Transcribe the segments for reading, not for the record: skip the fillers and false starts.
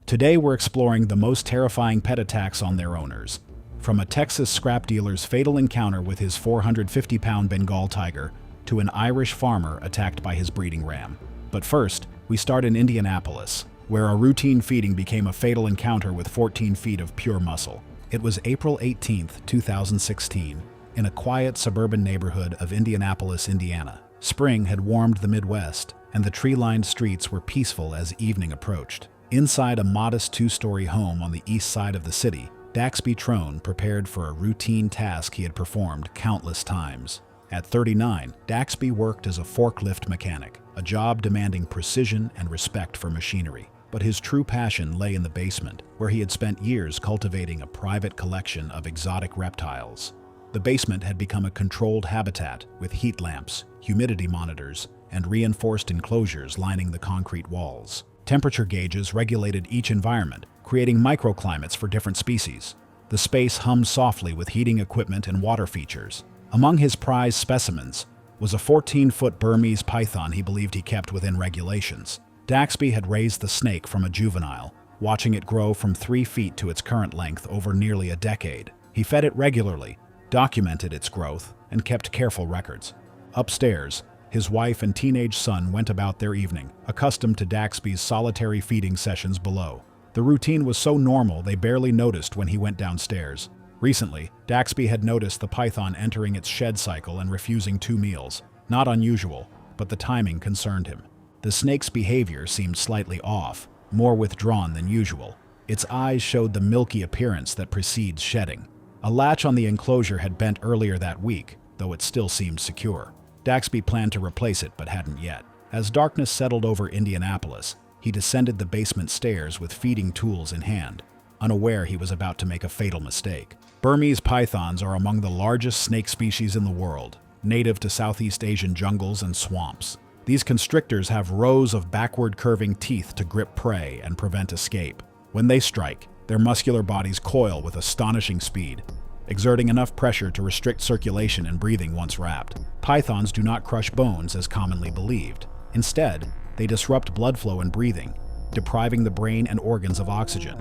Today we're exploring the most terrifying pet attacks on their owners. From a Texas scrap dealer's fatal encounter with his 450-pound Bengal tiger to an Irish farmer attacked by his breeding ram. But first, we start in Indianapolis, where a routine feeding became a fatal encounter with 14 feet of pure muscle. It was April 18, 2016, in a quiet suburban neighborhood of Indianapolis, Indiana. Spring had warmed the Midwest, and the tree-lined streets were peaceful as evening approached. Inside a modest two-story home on the east side of the city, Daxby Trone prepared for a routine task he had performed countless times. At 39, Daxby worked as a forklift mechanic, a job demanding precision and respect for machinery. But his true passion lay in the basement, where he had spent years cultivating a private collection of exotic reptiles. The basement had become a controlled habitat with heat lamps, humidity monitors, and reinforced enclosures lining the concrete walls. Temperature gauges regulated each environment, creating microclimates for different species. The space hummed softly with heating equipment and water features. Among his prized specimens was a 14-foot Burmese python he believed he kept within regulations. Daxby had raised the snake from a juvenile, watching it grow from 3 feet to its current length over nearly a decade. He fed it regularly, documented its growth, and kept careful records. Upstairs, his wife and teenage son went about their evening, accustomed to Daxby's solitary feeding sessions below. The routine was so normal they barely noticed when he went downstairs. Recently, Daxby had noticed the python entering its shed cycle and refusing 2 meals. Not unusual, but the timing concerned him. The snake's behavior seemed slightly off, more withdrawn than usual. Its eyes showed the milky appearance that precedes shedding. A latch on the enclosure had bent earlier that week, though it still seemed secure. Daxby planned to replace it, but hadn't yet. As darkness settled over Indianapolis, he descended the basement stairs with feeding tools in hand, unaware he was about to make a fatal mistake. Burmese pythons are among the largest snake species in the world, native to Southeast Asian jungles and swamps. These constrictors have rows of backward-curving teeth to grip prey and prevent escape. When they strike, their muscular bodies coil with astonishing speed, exerting enough pressure to restrict circulation and breathing once wrapped. Pythons do not crush bones as commonly believed. Instead, they disrupt blood flow and breathing, depriving the brain and organs of oxygen.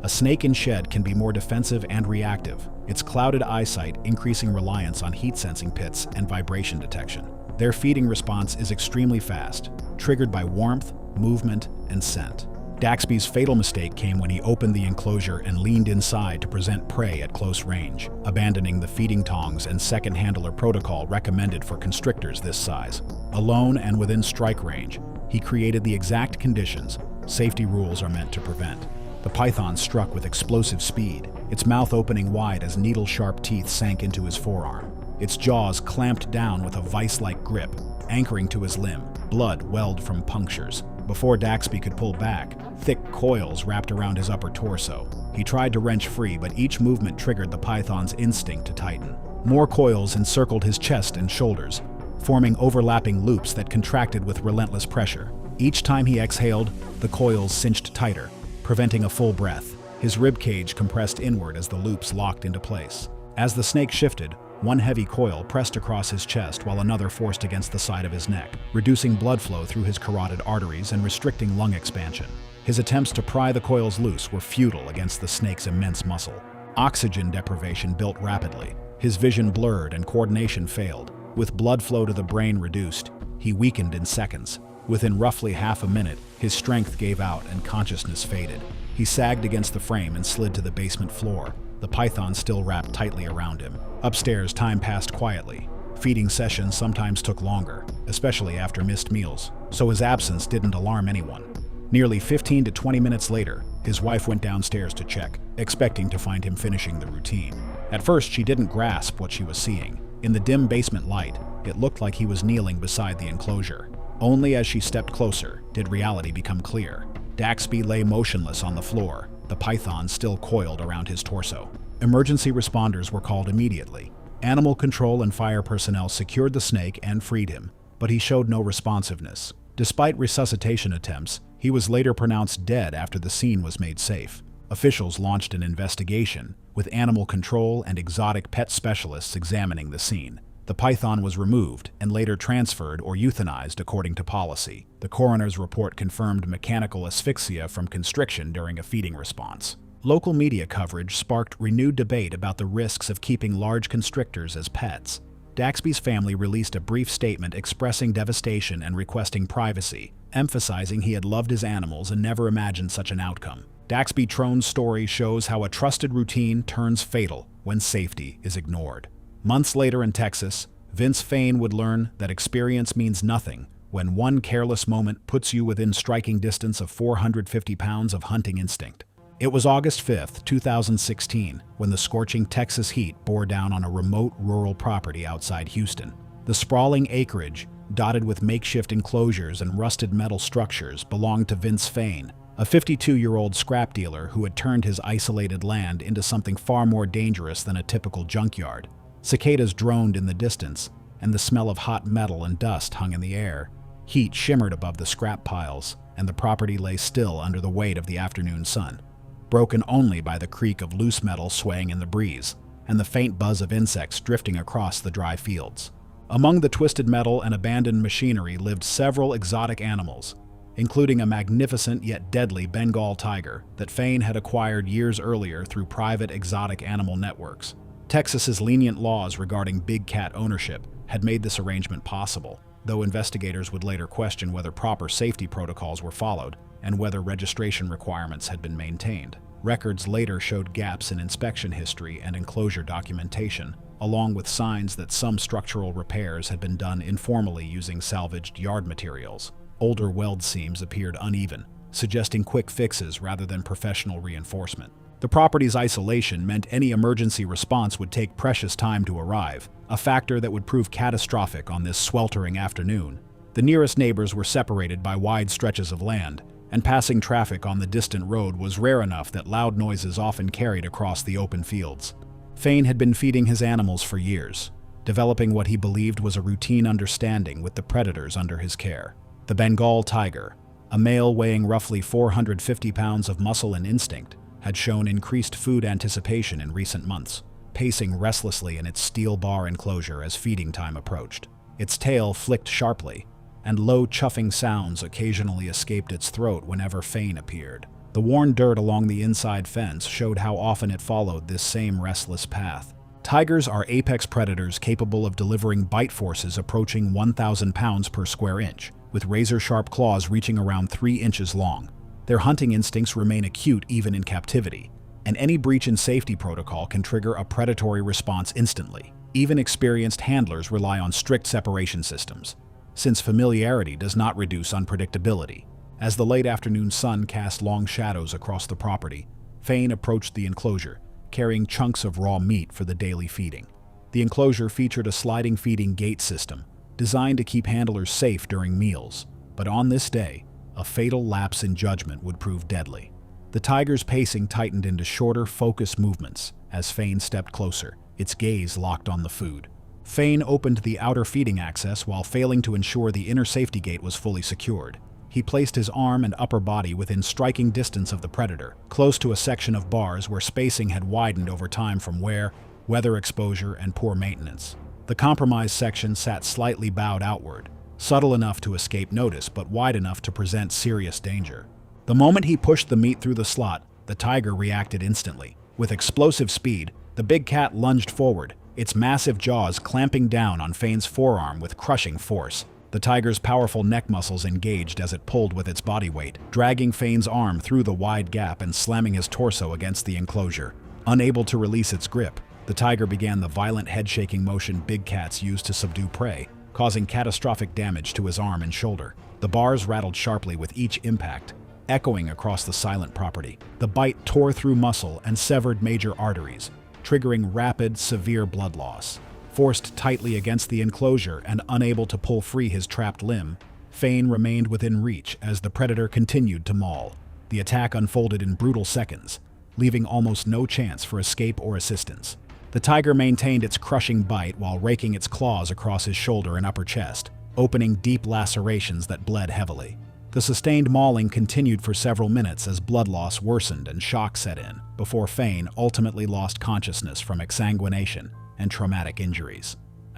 A snake in shed can be more defensive and reactive, its clouded eyesight increasing reliance on heat-sensing pits and vibration detection. Their feeding response is extremely fast, triggered by warmth, movement, and scent. Daxby's fatal mistake came when he opened the enclosure and leaned inside to present prey at close range, abandoning the feeding tongs and second handler protocol recommended for constrictors this size. Alone and within strike range, he created the exact conditions safety rules are meant to prevent. The python struck with explosive speed, its mouth opening wide as needle-sharp teeth sank into his forearm. Its jaws clamped down with a vice-like grip, anchoring to his limb. Blood welled from punctures. Before Daxby could pull back, thick coils wrapped around his upper torso. He tried to wrench free, but each movement triggered the python's instinct to tighten. More coils encircled his chest and shoulders, forming overlapping loops that contracted with relentless pressure. Each time he exhaled, the coils cinched tighter, preventing a full breath. His ribcage compressed inward as the loops locked into place. As the snake shifted, one heavy coil pressed across his chest while another forced against the side of his neck, reducing blood flow through his carotid arteries and restricting lung expansion. His attempts to pry the coils loose were futile against the snake's immense muscle. Oxygen deprivation built rapidly. His vision blurred and coordination failed. With blood flow to the brain reduced, he weakened in seconds. Within roughly half a minute, his strength gave out and consciousness faded. He sagged against the frame and slid to the basement floor, the python still wrapped tightly around him. Upstairs, time passed quietly. Feeding sessions sometimes took longer, especially after missed meals, so his absence didn't alarm anyone. Nearly 15 to 20 minutes later, his wife went downstairs to check, expecting to find him finishing the routine. At first, she didn't grasp what she was seeing. In the dim basement light, it looked like he was kneeling beside the enclosure. Only as she stepped closer did reality become clear. Daxby lay motionless on the floor, the python still coiled around his torso. Emergency responders were called immediately. Animal control and fire personnel secured the snake and freed him, but he showed no responsiveness. Despite resuscitation attempts, he was later pronounced dead after the scene was made safe. Officials launched an investigation, with animal control and exotic pet specialists examining the scene. The python was removed and later transferred or euthanized according to policy. The coroner's report confirmed mechanical asphyxia from constriction during a feeding response. Local media coverage sparked renewed debate about the risks of keeping large constrictors as pets. Daxby's family released a brief statement expressing devastation and requesting privacy, emphasizing he had loved his animals and never imagined such an outcome. Daxby Trone's story shows how a trusted routine turns fatal when safety is ignored. Months later in Texas, Vince Fain would learn that experience means nothing when one careless moment puts you within striking distance of 450 pounds of hunting instinct. It was August 5, 2016, when the scorching Texas heat bore down on a remote rural property outside Houston. The sprawling acreage, dotted with makeshift enclosures and rusted metal structures, belonged to Vince Fain, a 52-year-old scrap dealer who had turned his isolated land into something far more dangerous than a typical junkyard. Cicadas droned in the distance, and the smell of hot metal and dust hung in the air. Heat shimmered above the scrap piles, and the property lay still under the weight of the afternoon sun, broken only by the creak of loose metal swaying in the breeze and the faint buzz of insects drifting across the dry fields. Among the twisted metal and abandoned machinery lived several exotic animals, including a magnificent yet deadly Bengal tiger that Fain had acquired years earlier through private exotic animal networks. Texas's lenient laws regarding big cat ownership had made this arrangement possible, though investigators would later question whether proper safety protocols were followed and whether registration requirements had been maintained. Records later showed gaps in inspection history and enclosure documentation, along with signs that some structural repairs had been done informally using salvaged yard materials. Older weld seams appeared uneven, suggesting quick fixes rather than professional reinforcement. The property's isolation meant any emergency response would take precious time to arrive, a factor that would prove catastrophic on this sweltering afternoon. The nearest neighbors were separated by wide stretches of land, and passing traffic on the distant road was rare enough that loud noises often carried across the open fields. Fain had been feeding his animals for years, developing what he believed was a routine understanding with the predators under his care. The Bengal tiger, a male weighing roughly 450 pounds of muscle and instinct, had shown increased food anticipation in recent months, pacing restlessly in its steel bar enclosure as feeding time approached. Its tail flicked sharply, and low chuffing sounds occasionally escaped its throat whenever Fain appeared. The worn dirt along the inside fence showed how often it followed this same restless path. Tigers are apex predators capable of delivering bite forces approaching 1,000 pounds per square inch, with razor-sharp claws reaching around 3 inches long. Their hunting instincts remain acute even in captivity, and any breach in safety protocol can trigger a predatory response instantly. Even experienced handlers rely on strict separation systems, since familiarity does not reduce unpredictability. As the late afternoon sun cast long shadows across the property, Fain approached the enclosure, carrying chunks of raw meat for the daily feeding. The enclosure featured a sliding feeding gate system, designed to keep handlers safe during meals. But on this day, a fatal lapse in judgment would prove deadly. The tiger's pacing tightened into shorter, focused movements as Fain stepped closer, its gaze locked on the food. Fain opened the outer feeding access while failing to ensure the inner safety gate was fully secured. He placed his arm and upper body within striking distance of the predator, close to a section of bars where spacing had widened over time from wear, weather exposure, and poor maintenance. The compromised section sat slightly bowed outward, subtle enough to escape notice but wide enough to present serious danger. The moment he pushed the meat through the slot, the tiger reacted instantly. With explosive speed, the big cat lunged forward, its massive jaws clamping down on Fain's forearm with crushing force. The tiger's powerful neck muscles engaged as it pulled with its body weight, dragging Fain's arm through the wide gap and slamming his torso against the enclosure. Unable to release its grip, the tiger began the violent head-shaking motion big cats use to subdue prey, causing catastrophic damage to his arm and shoulder. The bars rattled sharply with each impact, echoing across the silent property. The bite tore through muscle and severed major arteries, triggering rapid, severe blood loss. Forced tightly against the enclosure and unable to pull free his trapped limb, Fain remained within reach as the predator continued to maul. The attack unfolded in brutal seconds, leaving almost no chance for escape or assistance. The tiger maintained its crushing bite while raking its claws across his shoulder and upper chest, opening deep lacerations that bled heavily. The sustained mauling continued for several minutes as blood loss worsened and shock set in, before Fain ultimately lost consciousness from exsanguination and traumatic injuries.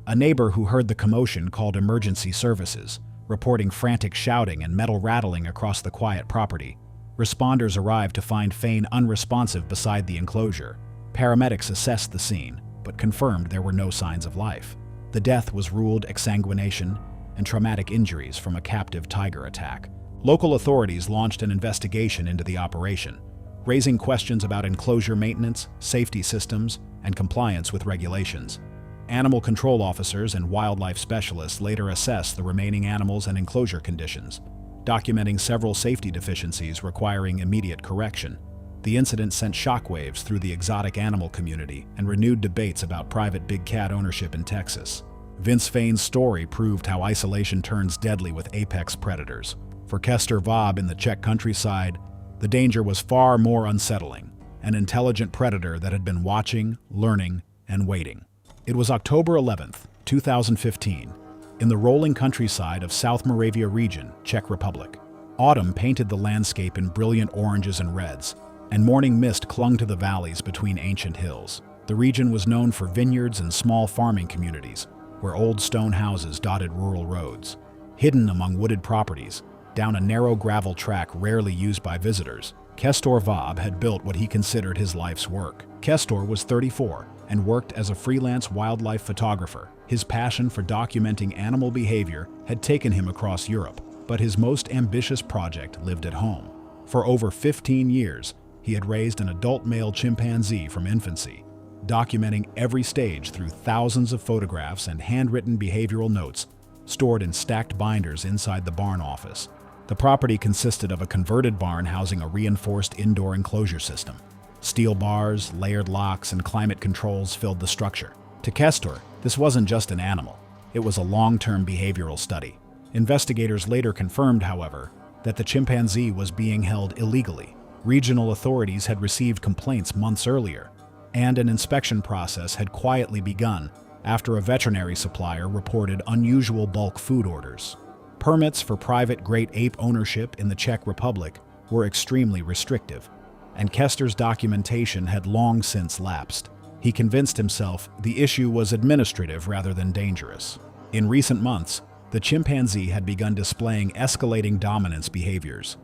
A neighbor who heard the commotion called emergency services, reporting frantic shouting and metal rattling across the quiet property. Responders arrived to find Fane unresponsive beside the enclosure. Paramedics assessed the scene, but confirmed there were no signs of life. The death was ruled exsanguination and traumatic injuries from a captive tiger attack. Local authorities launched an investigation into the operation, raising questions about enclosure maintenance, safety systems, and compliance with regulations. Animal control officers and wildlife specialists later assessed the remaining animals and enclosure conditions, documenting several safety deficiencies requiring immediate correction. The incident sent shockwaves through the exotic animal community and renewed debates about private big cat ownership in Texas. Vince Fane's story proved how isolation turns deadly with apex predators. For Kester Vob in the Czech countryside, the danger was far more unsettling, an intelligent predator that had been watching, learning, and waiting. It was October 11th, 2015, in the rolling countryside of South Moravia region, Czech Republic. Autumn painted the landscape in brilliant oranges and reds, and morning mist clung to the valleys between ancient hills. The region was known for vineyards and small farming communities, where old stone houses dotted rural roads. Hidden among wooded properties, down a narrow gravel track rarely used by visitors, Kester Vob had built what he considered his life's work. Kester was 34 and worked as a freelance wildlife photographer. His passion for documenting animal behavior had taken him across Europe, but his most ambitious project lived at home. For over 15 years, he had raised an adult male chimpanzee from infancy, documenting every stage through thousands of photographs and handwritten behavioral notes stored in stacked binders inside the barn office. The property consisted of a converted barn housing a reinforced indoor enclosure system. Steel bars, layered locks, and climate controls filled the structure. To Kester, this wasn't just an animal. It was a long-term behavioral study. Investigators later confirmed, however, that the chimpanzee was being held illegally. Regional authorities had received complaints months earlier, and an inspection process had quietly begun after a veterinary supplier reported unusual bulk food orders. Permits for private great ape ownership in the Czech Republic were extremely restrictive, and Kester's documentation had long since lapsed. He convinced himself the issue was administrative rather than dangerous. In recent months, the chimpanzee had begun displaying escalating dominance behaviors,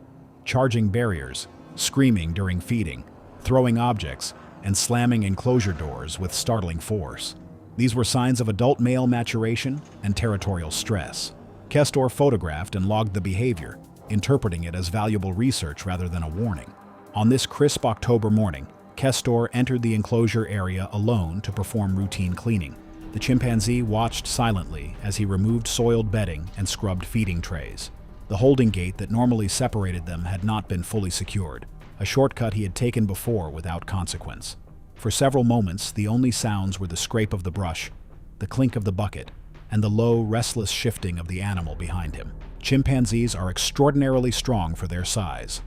charging barriers, screaming during feeding, throwing objects, and slamming enclosure doors with startling force. These were signs of adult male maturation and territorial stress. Kester photographed and logged the behavior, interpreting it as valuable research rather than a warning. On this crisp October morning, Kester entered the enclosure area alone to perform routine cleaning. The chimpanzee watched silently as he removed soiled bedding and scrubbed feeding trays. The holding gate that normally separated them had not been fully secured, a shortcut he had taken before without consequence. For several moments, the only sounds were the scrape of the brush, the clink of the bucket, and the low, restless shifting of the animal behind him. Chimpanzees are extraordinarily strong for their size,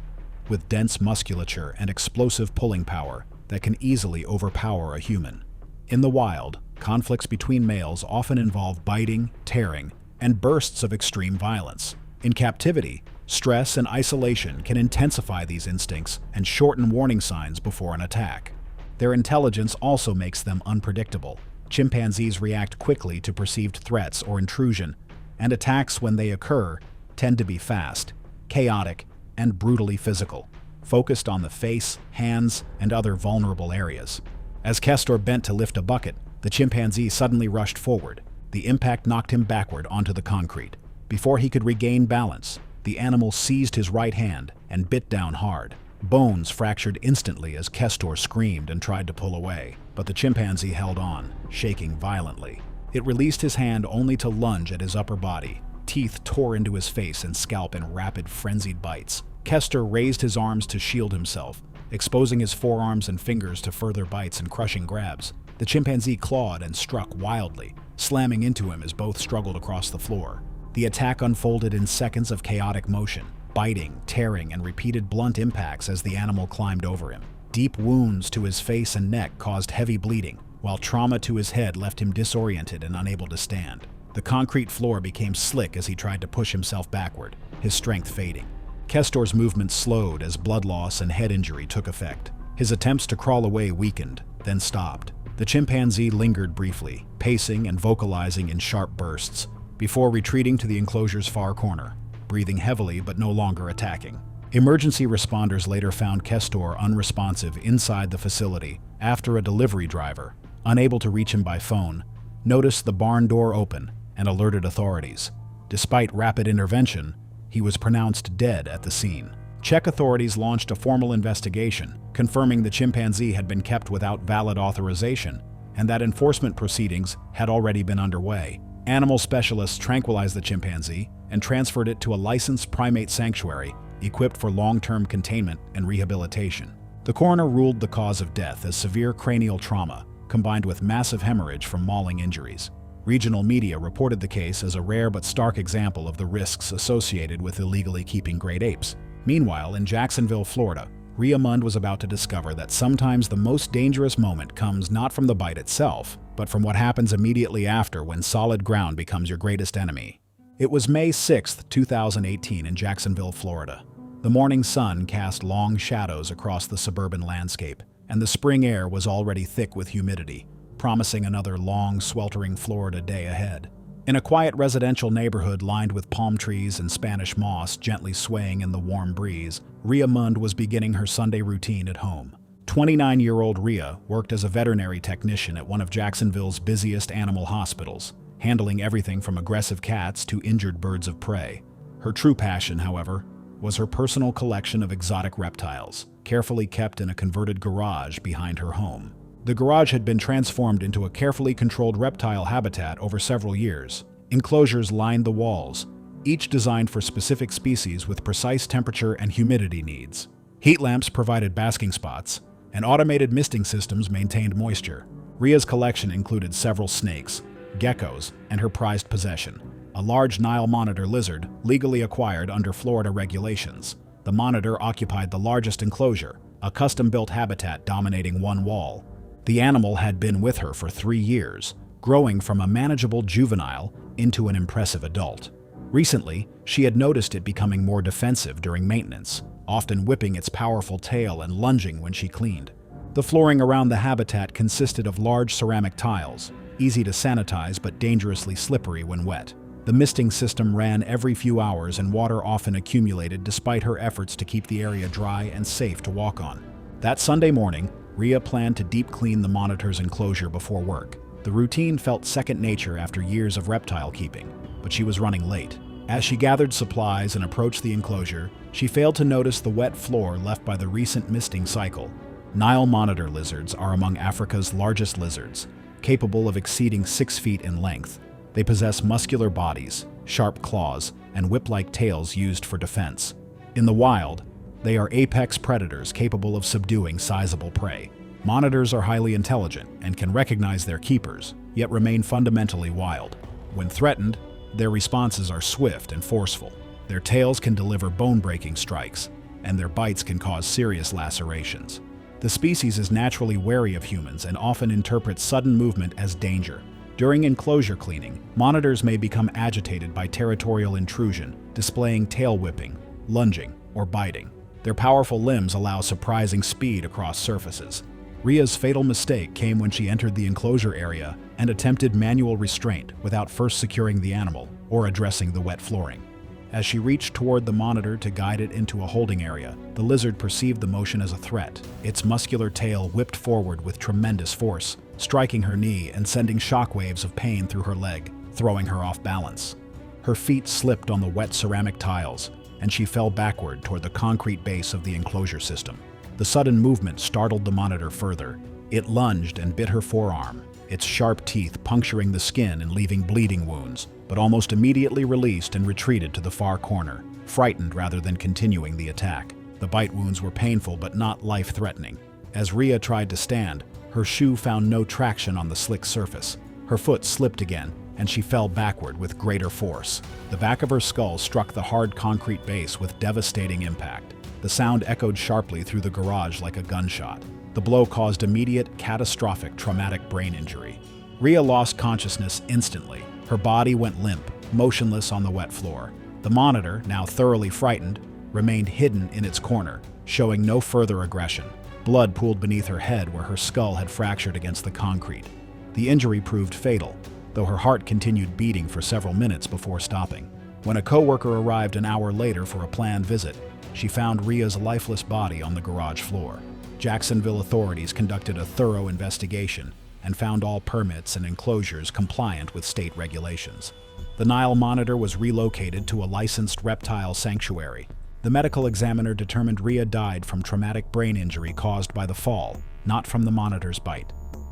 with dense musculature and explosive pulling power that can easily overpower a human. In the wild, conflicts between males often involve biting, tearing, and bursts of extreme violence. In captivity, stress and isolation can intensify these instincts and shorten warning signs before an attack. Their intelligence also makes them unpredictable. Chimpanzees react quickly to perceived threats or intrusion, and attacks when they occur tend to be fast, chaotic, and brutally physical, focused on the face, hands, and other vulnerable areas. As Kester bent to lift a bucket, the chimpanzee suddenly rushed forward. The impact knocked him backward onto the concrete. Before he could regain balance, the animal seized his right hand and bit down hard. Bones fractured instantly as Kester screamed and tried to pull away, but the chimpanzee held on, shaking violently. It released his hand only to lunge at his upper body. Teeth tore into his face and scalp in rapid, frenzied bites. Kester raised his arms to shield himself, exposing his forearms and fingers to further bites and crushing grabs. The chimpanzee clawed and struck wildly, slamming into him as both struggled across the floor. The attack unfolded in seconds of chaotic motion, biting, tearing, and repeated blunt impacts as the animal climbed over him. Deep wounds to his face and neck caused heavy bleeding, while trauma to his head left him disoriented and unable to stand. The concrete floor became slick as he tried to push himself backward, his strength fading. Kester's movements slowed as blood loss and head injury took effect. His attempts to crawl away weakened, then stopped. The chimpanzee lingered briefly, pacing and vocalizing in sharp bursts, before retreating to the enclosure's far corner, breathing heavily but no longer attacking. Emergency responders later found Kestor unresponsive inside the facility after a delivery driver, unable to reach him by phone, noticed the barn door open and alerted authorities. Despite rapid intervention, he was pronounced dead at the scene. Czech authorities launched a formal investigation, confirming the chimpanzee had been kept without valid authorization and that enforcement proceedings had already been underway. Animal specialists tranquilized the chimpanzee and transferred it to a licensed primate sanctuary equipped for long-term containment and rehabilitation. The coroner ruled the cause of death as severe cranial trauma, combined with massive hemorrhage from mauling injuries. Regional media reported the case as a rare but stark example of the risks associated with illegally keeping great apes. Meanwhile, in Jacksonville, Florida, Rhea Mund was about to discover that sometimes the most dangerous moment comes not from the bite itself, but from what happens immediately after when solid ground becomes your greatest enemy. It was May 6, 2018 in Jacksonville, Florida. The morning sun cast long shadows across the suburban landscape, and the spring air was already thick with humidity, promising another long, sweltering Florida day ahead. In a quiet residential neighborhood lined with palm trees and Spanish moss gently swaying in the warm breeze, Rhea Mund was beginning her Sunday routine at home. 29-year-old Rhea worked as a veterinary technician at one of Jacksonville's busiest animal hospitals, handling everything from aggressive cats to injured birds of prey. Her true passion, however, was her personal collection of exotic reptiles, carefully kept in a converted garage behind her home. The garage had been transformed into a carefully controlled reptile habitat over several years. Enclosures lined the walls, each designed for specific species with precise temperature and humidity needs. Heat lamps provided basking spots, and automated misting systems maintained moisture. Rhea's collection included several snakes, geckos, and her prized possession, a large Nile monitor lizard legally acquired under Florida regulations. The monitor occupied the largest enclosure, a custom-built habitat dominating one wall. The animal had been with her for 3 years, growing from a manageable juvenile into an impressive adult. Recently, she had noticed it becoming more defensive during maintenance, often whipping its powerful tail and lunging when she cleaned. The flooring around the habitat consisted of large ceramic tiles, easy to sanitize but dangerously slippery when wet. The misting system ran every few hours and water often accumulated despite her efforts to keep the area dry and safe to walk on. That Sunday morning, Rhea planned to deep clean the monitor's enclosure before work. The routine felt second nature after years of reptile keeping, but she was running late. As she gathered supplies and approached the enclosure, she failed to notice the wet floor left by the recent misting cycle. Nile monitor lizards are among Africa's largest lizards, capable of exceeding 6 feet in length. They possess muscular bodies, sharp claws, and whip-like tails used for defense. In the wild, they are apex predators capable of subduing sizable prey. Monitors are highly intelligent and can recognize their keepers, yet remain fundamentally wild. When threatened, their responses are swift and forceful. Their tails can deliver bone-breaking strikes, and their bites can cause serious lacerations. The species is naturally wary of humans and often interprets sudden movement as danger. During enclosure cleaning, monitors may become agitated by territorial intrusion, displaying tail whipping, lunging, or biting. Their powerful limbs allow surprising speed across surfaces. Rhea's fatal mistake came when she entered the enclosure area and attempted manual restraint without first securing the animal or addressing the wet flooring. As she reached toward the monitor to guide it into a holding area, the lizard perceived the motion as a threat. Its muscular tail whipped forward with tremendous force, striking her knee and sending shockwaves of pain through her leg, throwing her off balance. Her feet slipped on the wet ceramic tiles, and she fell backward toward the concrete base of the enclosure system. The sudden movement startled the monitor further. It lunged and bit her forearm, its sharp teeth puncturing the skin and leaving bleeding wounds, but almost immediately released and retreated to the far corner, frightened rather than continuing the attack. The bite wounds were painful but not life-threatening. As Rhea tried to stand, her shoe found no traction on the slick surface. Her foot slipped again, and she fell backward with greater force. The back of her skull struck the hard concrete base with devastating impact. The sound echoed sharply through the garage like a gunshot. The blow caused immediate, catastrophic traumatic brain injury. Rhea lost consciousness instantly. Her body went limp, motionless on the wet floor. The monitor, now thoroughly frightened, remained hidden in its corner, showing no further aggression. Blood pooled beneath her head where her skull had fractured against the concrete. The injury proved fatal, though her heart continued beating for several minutes before stopping. When a coworker arrived an hour later for a planned visit, she found Rhea's lifeless body on the garage floor. Jacksonville authorities conducted a thorough investigation and found all permits and enclosures compliant with state regulations. The Nile monitor was relocated to a licensed reptile sanctuary. The medical examiner determined Rhea died from traumatic brain injury caused by the fall, not from the monitor's bite.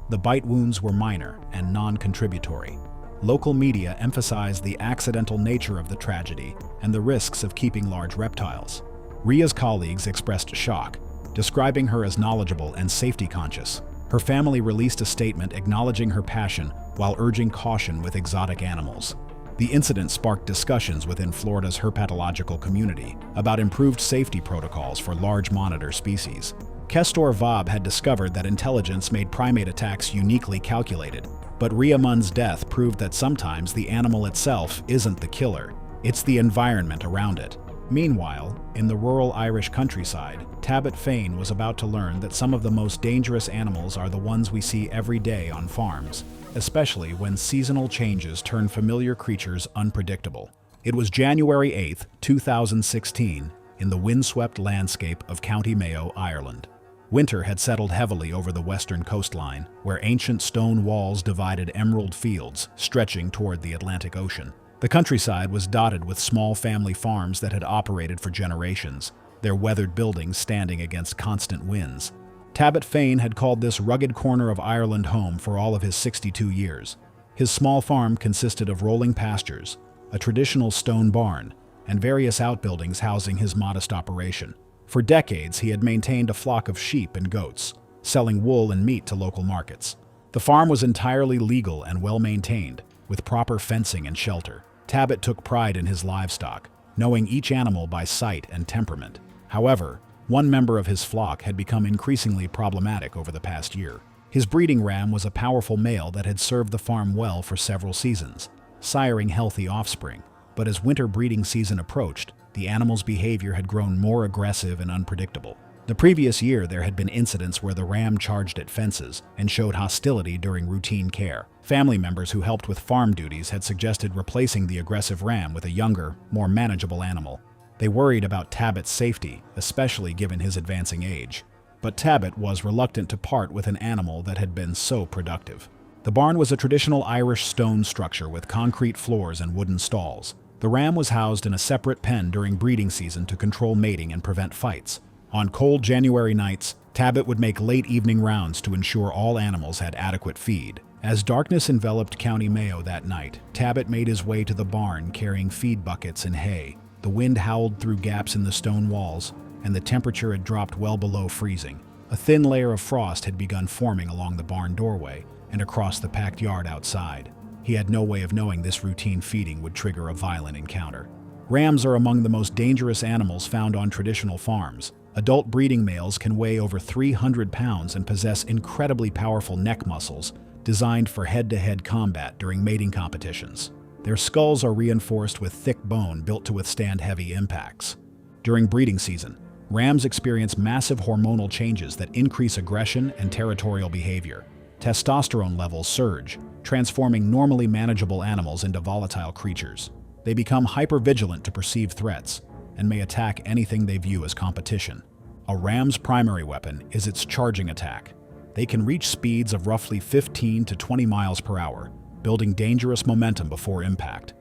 The bite wounds were minor and non-contributory. Local media emphasized the accidental nature of the tragedy and the risks of keeping large reptiles. Rhea's colleagues expressed shock, describing her as knowledgeable and safety-conscious. Her family released a statement acknowledging her passion while urging caution with exotic animals. The incident sparked discussions within Florida's herpetological community about improved safety protocols for large monitor species. Kestor Vaab had discovered that intelligence made primate attacks uniquely calculated, but Rhea Munn's death proved that sometimes the animal itself isn't the killer, it's the environment around it. Meanwhile, in the rural Irish countryside, Tabit Fane was about to learn that some of the most dangerous animals are the ones we see every day on farms, especially when seasonal changes turn familiar creatures unpredictable. It was January 8, 2016, in the windswept landscape of County Mayo, Ireland. Winter had settled heavily over the western coastline, where ancient stone walls divided emerald fields stretching toward the Atlantic Ocean. The countryside was dotted with small family farms that had operated for generations, their weathered buildings standing against constant winds. Tabit Fane had called this rugged corner of Ireland home for all of his 62 years. His small farm consisted of rolling pastures, a traditional stone barn, and various outbuildings housing his modest operation. For decades, he had maintained a flock of sheep and goats, selling wool and meat to local markets. The farm was entirely legal and well-maintained, with proper fencing and shelter. Tabit took pride in his livestock, knowing each animal by sight and temperament. However, one member of his flock had become increasingly problematic over the past year. His breeding ram was a powerful male that had served the farm well for several seasons, siring healthy offspring. But as winter breeding season approached, the animal's behavior had grown more aggressive and unpredictable. The previous year, there had been incidents where the ram charged at fences and showed hostility during routine care. Family members who helped with farm duties had suggested replacing the aggressive ram with a younger, more manageable animal. They worried about Tabit's safety, especially given his advancing age. But Tabit was reluctant to part with an animal that had been so productive. The barn was a traditional Irish stone structure with concrete floors and wooden stalls. The ram was housed in a separate pen during breeding season to control mating and prevent fights. On cold January nights, Tabit would make late evening rounds to ensure all animals had adequate feed. As darkness enveloped County Mayo that night, Tabit made his way to the barn carrying feed buckets and hay. The wind howled through gaps in the stone walls, and the temperature had dropped well below freezing. A thin layer of frost had begun forming along the barn doorway and across the packed yard outside. He had no way of knowing this routine feeding would trigger a violent encounter. Rams are among the most dangerous animals found on traditional farms. Adult breeding males can weigh over 300 pounds and possess incredibly powerful neck muscles designed for head-to-head combat during mating competitions. Their skulls are reinforced with thick bone built to withstand heavy impacts. During breeding season, rams experience massive hormonal changes that increase aggression and territorial behavior. Testosterone levels surge, transforming normally manageable animals into volatile creatures. They become hypervigilant to perceived threats and may attack anything they view as competition. A ram's primary weapon is its charging attack. They can reach speeds of roughly 15 to 20 miles per hour, building dangerous momentum before impact,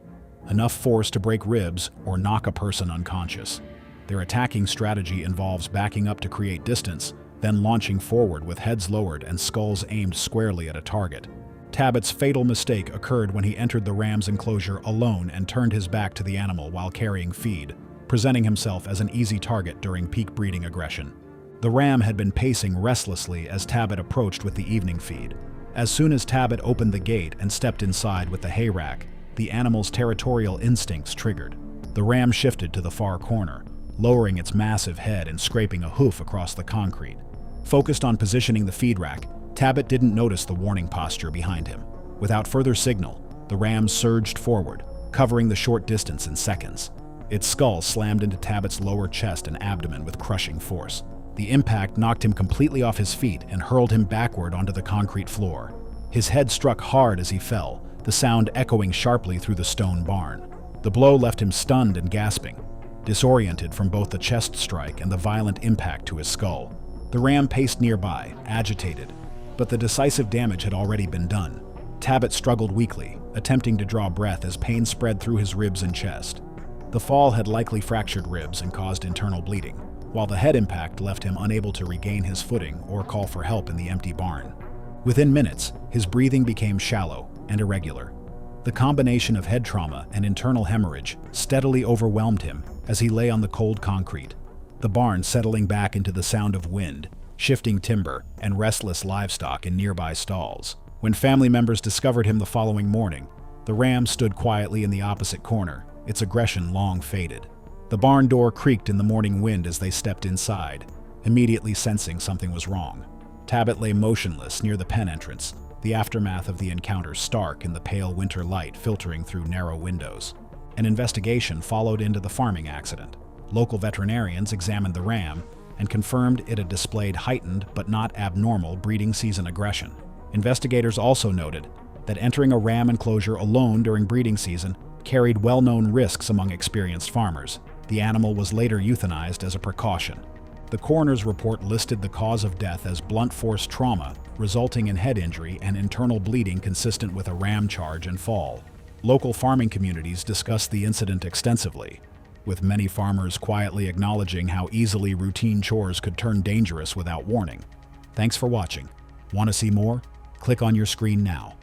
enough force to break ribs or knock a person unconscious. Their attacking strategy involves backing up to create distance, then launching forward with heads lowered and skulls aimed squarely at a target. Tabit's fatal mistake occurred when he entered the ram's enclosure alone and turned his back to the animal while carrying feed, presenting himself as an easy target during peak breeding aggression. The ram had been pacing restlessly as Tabit approached with the evening feed. As soon as Tabit opened the gate and stepped inside with the hay rack, the animal's territorial instincts triggered. The ram shifted to the far corner, lowering its massive head and scraping a hoof across the concrete. Focused on positioning the feed rack, Tabit didn't notice the warning posture behind him. Without further signal, the ram surged forward, covering the short distance in seconds. Its skull slammed into Tabit's lower chest and abdomen with crushing force. The impact knocked him completely off his feet and hurled him backward onto the concrete floor. His head struck hard as he fell, the sound echoing sharply through the stone barn. The blow left him stunned and gasping, disoriented from both the chest strike and the violent impact to his skull. The ram paced nearby, agitated, but the decisive damage had already been done. Tabit struggled weakly, attempting to draw breath as pain spread through his ribs and chest. The fall had likely fractured ribs and caused internal bleeding, while the head impact left him unable to regain his footing or call for help in the empty barn. Within minutes, his breathing became shallow and irregular. The combination of head trauma and internal hemorrhage steadily overwhelmed him as he lay on the cold concrete, the barn settling back into the sound of wind, shifting timber, and restless livestock in nearby stalls. When family members discovered him the following morning, the ram stood quietly in the opposite corner, its aggression long faded. The barn door creaked in the morning wind as they stepped inside, immediately sensing something was wrong. Tabit lay motionless near the pen entrance, the aftermath of the encounter stark in the pale winter light filtering through narrow windows. An investigation followed into the farming accident. Local veterinarians examined the ram and confirmed it had displayed heightened but not abnormal breeding season aggression. Investigators also noted that entering a ram enclosure alone during breeding season carried well-known risks among experienced farmers. The animal was later euthanized as a precaution. The coroner's report listed the cause of death as blunt force trauma, resulting in head injury and internal bleeding consistent with a ram charge and fall. Local farming communities discussed the incident extensively, with many farmers quietly acknowledging how easily routine chores could turn dangerous without warning. Thanks for watching. Want to see more? Click on your screen now.